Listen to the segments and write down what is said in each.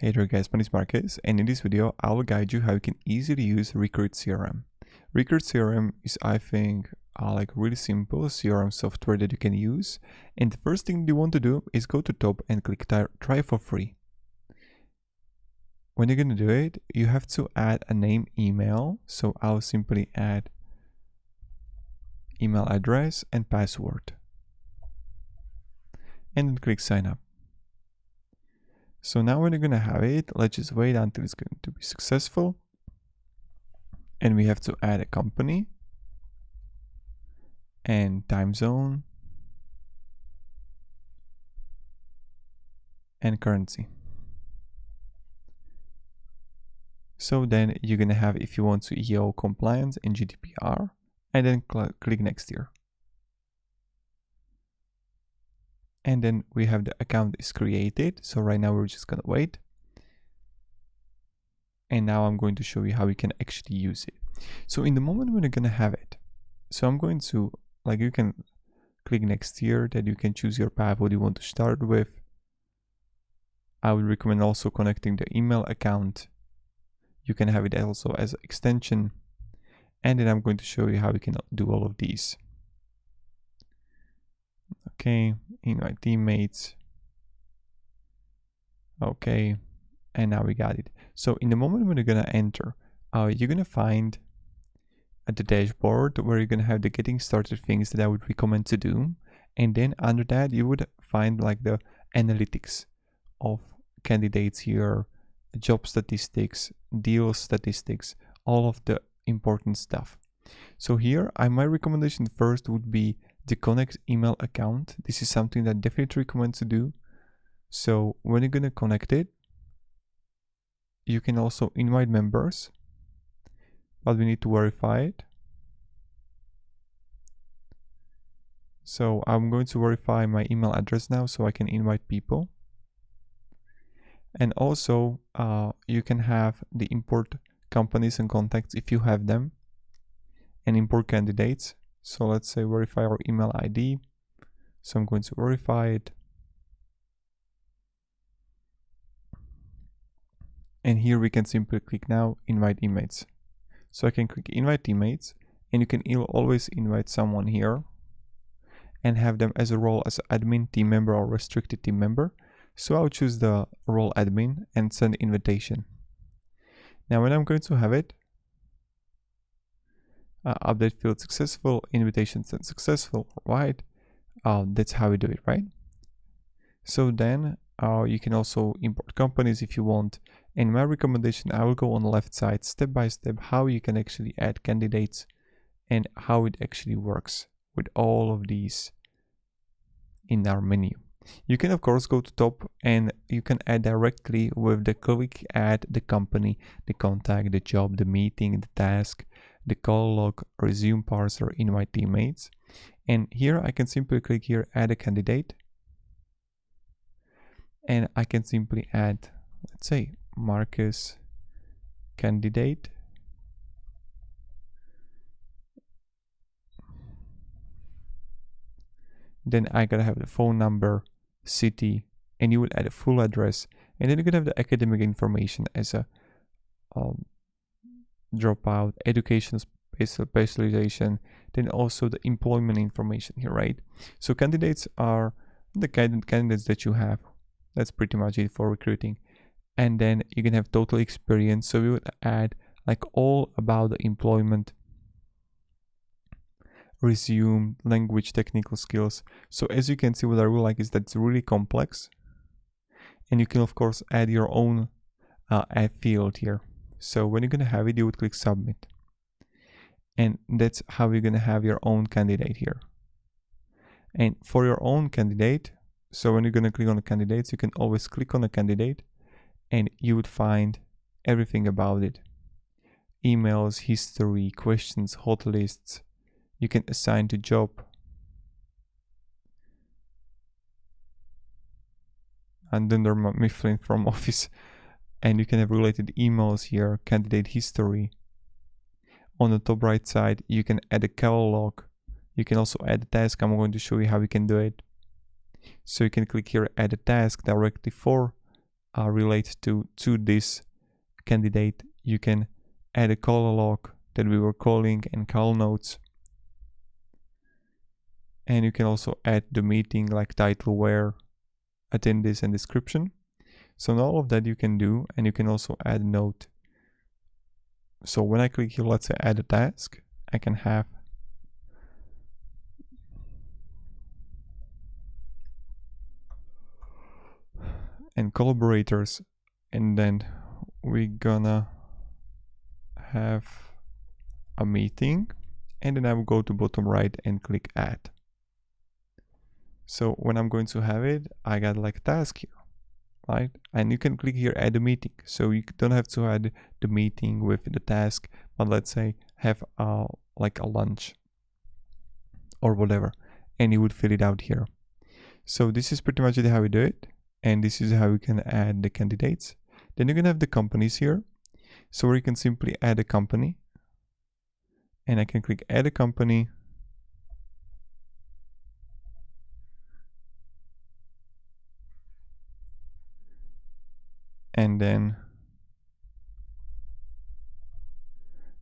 Hey there guys, my name is Marcus, and in this video I will guide you how you can easily use RecruitCRM. RecruitCRM is, I think, like really simple CRM software that you can use, and the first thing you want to do is go to top and click try for free. When you're gonna do it, you have to add a name email, so I'll simply add email address and password, and then click sign up. So now when you're gonna have it, let's just wait until it's going to be successful. And we have to add a company and time zone and currency. So then you're gonna have, if you want to, EO compliance and GDPR, and then click next here. And then we have the account is created. So right now we're just gonna wait. And now I'm going to show you how we can actually use it. So in the moment when you're gonna have it, so I'm going to, like, you can click next here, that you can choose your path, what you want to start with. I would recommend also connecting the email account. You can have it also as an extension. And then I'm going to show you how we can do all of these. Okay, invite teammates. Okay, and now we got it. So in the moment when you're gonna enter, you're gonna find at the dashboard where you're gonna have the getting started things that I would recommend to do. And then under that, you would find like the analytics of candidates here, job statistics, deal statistics, all of the important stuff. So here, my recommendation first would be the connect email account. This is something that I definitely recommend to do. So when you're gonna connect it, you can also invite members, but we need to verify it. So I'm going to verify my email address now so I can invite people. And also you can have the import companies and contacts if you have them, and import candidates. So let's say verify our email ID. So I'm going to verify it. And here we can simply click now invite teammates. So I can click invite teammates, and you can always invite someone here and have them as a role as admin, team member, or restricted team member. So I'll choose the role admin and send invitation. Now when I'm going to have it, update field successful, invitation sent successful, right? That's how we do it, right? So then you can also import companies if you want. In my recommendation, I will go on the left side step by step how you can actually add candidates and how it actually works with all of these in our menu. You can of course go to top and you can add directly with the click add the company, the contact, the job, the meeting, the task, the call log, resume parser, invite teammates. And here I can simply click here, add a candidate. And I can simply add, let's say, Marcus candidate. Then I gotta have the phone number, city, and you would add a full address. And then you could have the academic information as a dropout, education specialization, then also the employment information here, right? So candidates are the candidates that you have. That's pretty much it for recruiting. And then you can have total experience. So we would add like all about the employment, resume, language, technical skills. So as you can see, what I really like is that it's really complex. And you can of course add your own add field here. So when you're gonna have it, you would click submit. And that's how you're gonna have your own candidate here. And for your own candidate, so when you're gonna click on the candidates, you can always click on the candidate and you would find everything about it. Emails, history, questions, hot lists. You can assign to job. And then there are Mifflin from office. And you can have related emails here, candidate history. On the top right side, you can add a catalog. You can also add a task. I'm going to show you how we can do it. So you can click here, add a task directly for relate to this candidate. You can add a call log that we were calling and call notes. And you can also add the meeting like title, where, attendees, and description. So now all of that you can do, and you can also add a note. So when I click here, let's say add a task, I can have and collaborators, and then we're gonna have a meeting, and then I will go to bottom right and click add. So when I'm going to have it, I got like a task here, right? And you can click here add a meeting. So you don't have to add the meeting with the task, but let's say have like a lunch or whatever, and you would fill it out here. So this is pretty much how we do it, and this is how we can add the candidates. Then you're gonna have the companies here, so where you can simply add a company, and I can click add a company, and then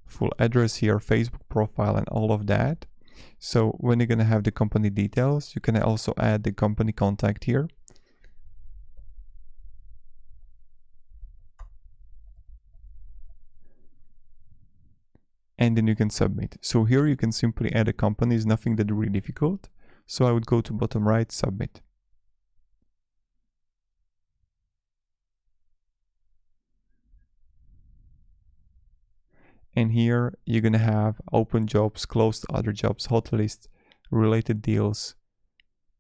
full address here, Facebook profile, and all of that. So when you're gonna have the company details, you can also add the company contact here. And then you can submit. So here you can simply add a company, is nothing that really difficult. So I would go to bottom right, submit. And here you're gonna have open jobs, closed other jobs, hot list, related deals.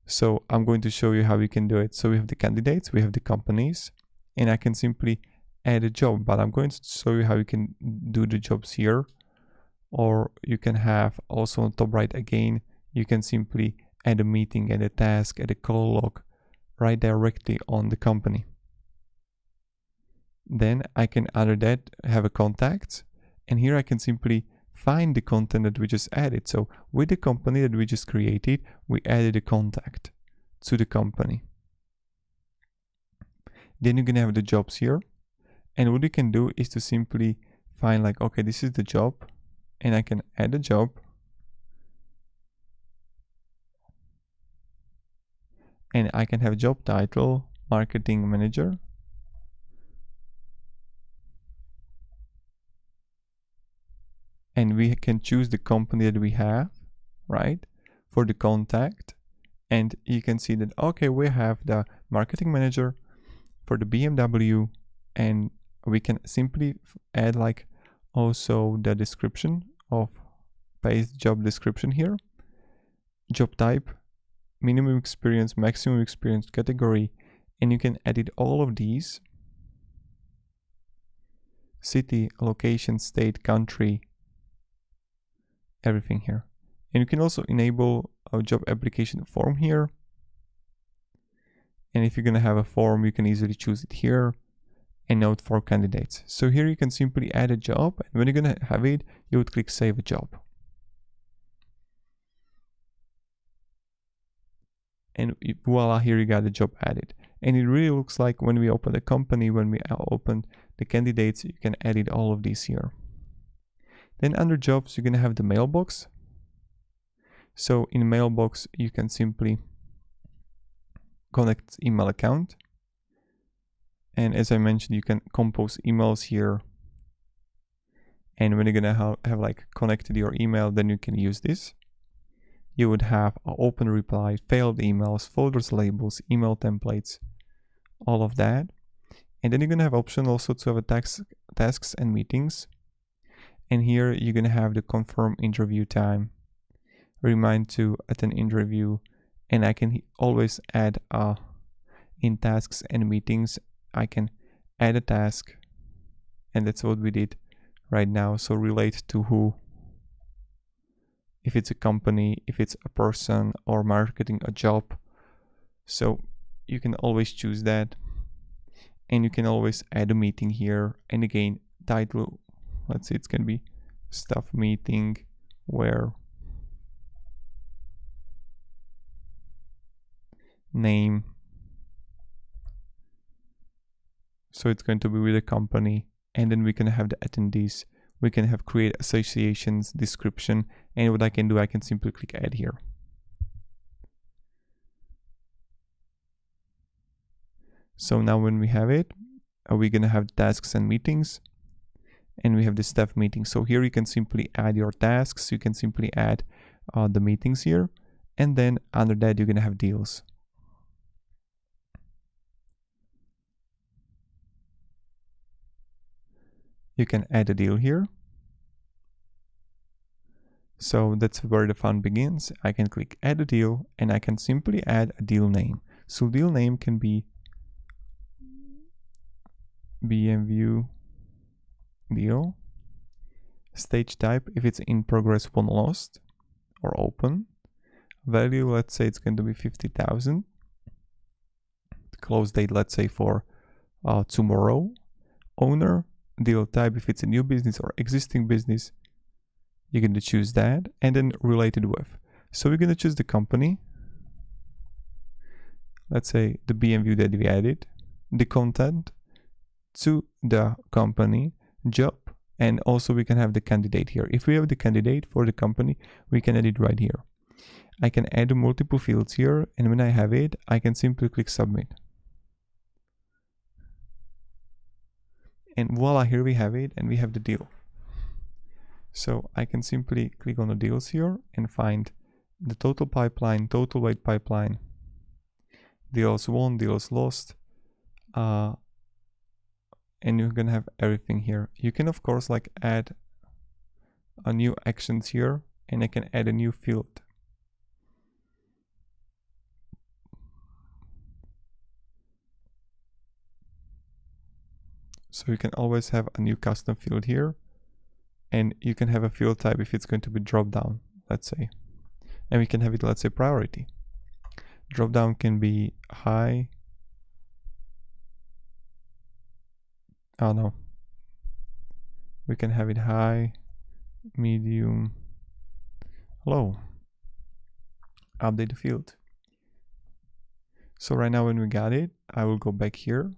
So I'm going to show you how you can do it. So we have the candidates, we have the companies, and I can simply add a job, but I'm going to show you how you can do the jobs here. Or you can have also on top right again, you can simply add a meeting, add a task, add a call log right directly on the company. Then I can under that have a contact, and here I can simply find the content that we just added. So with the company that we just created, we added a contact to the company. Then you're gonna have the jobs here, and what you can do is to simply find like, okay, this is the job, and I can add a job, and I can have job title, marketing manager, and we can choose the company that we have, right, for the contact. And you can see that, okay, we have the marketing manager for the BMW, and we can simply add like also the description of paste job description here, job type, minimum experience, maximum experience, category, and you can edit all of these, city, location, state, country, everything here. And you can also enable a job application form here. And if you're gonna have a form, you can easily choose it here, and note for candidates. So here you can simply add a job, and when you're gonna have it, you would click save a job. And voila, here you got the job added. And it really looks like when we open the company, when we open the candidates, you can edit all of these here. Then under jobs, you're gonna have the mailbox. So in mailbox, you can simply connect email account. And as I mentioned, you can compose emails here. And when you're gonna have like connected your email, then you can use this. You would have open reply, failed emails, folders, labels, email templates, all of that. And then you're gonna have option also to have a tasks and meetings. And here you're gonna have the confirm interview time, remind to attend interview, and I can always add in tasks and meetings, I can add a task, and that's what we did right now. So relate to who, if it's a company, if it's a person, or marketing a job. So you can always choose that, and you can always add a meeting here. And again, title, let's say it's gonna be staff meeting, where, name, So it's going to be with the company, and then we can have the attendees. We can have create associations, description, and what I can do, I can simply click add here. So now when we have it, we're gonna have tasks and meetings, and we have the staff meeting. So here you can simply add your tasks, you can simply add the meetings here, and then under that you're gonna have deals. You can add a deal here. So that's where the fun begins. I can click add a deal, and I can simply add a deal name. So deal name can be BMView deal. Stage type, if it's in progress, won, lost, or open. Value, let's say it's going to be 50,000. Close date, let's say for tomorrow. Owner, deal type, if it's a new business or existing business, you're going to choose that, and then related with. So we're going to choose the company. Let's say the BMView that we added, the content to the company, job, and also we can have the candidate here. If we have the candidate for the company, we can add it right here. I can add multiple fields here, and when I have it, I can simply click submit. And voila, here we have it, and we have the deal. So I can simply click on the deals here and find the total pipeline, total weight pipeline, deals won, deals lost, and you're gonna have everything here. You can of course like add a new actions here, and I can add a new field. So you can always have a new custom field here, and you can have a field type if it's going to be drop down, let's say, and we can have it, let's say, priority. Drop down can be high. Oh no, we can have it high, medium, low. Update the field. So right now when we got it, I will go back here,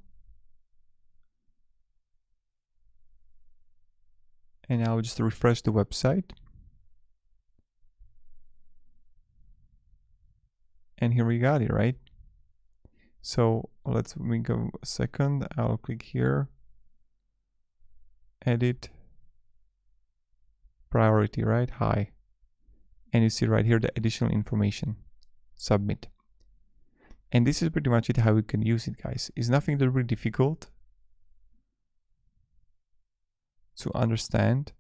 and I'll just refresh the website. And here we got it, right? So let's go a second. I'll click here, edit, priority, right? High. And you see right here the additional information, submit. And this is pretty much it, how you can use it, guys. It's nothing that really difficult to understand,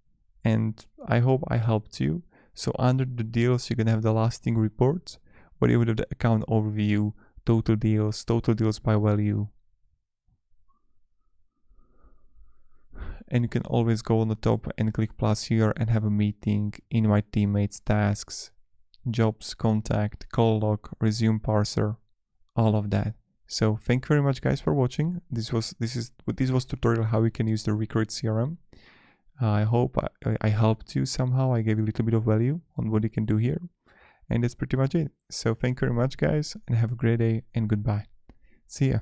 and I hope I helped you. So under the deals, you're gonna have the lasting reports, where you would have the account overview, total deals by value. And you can always go on the top and click plus here and have a meeting, invite teammates, tasks, jobs, contact, call log, resume parser, all of that. So thank you very much, guys, for watching. This was tutorial how you can use the RecruitCRM. I hope I helped you somehow. I gave you a little bit of value on what you can do here. And that's pretty much it. So thank you very much, guys, and have a great day, and goodbye. See ya.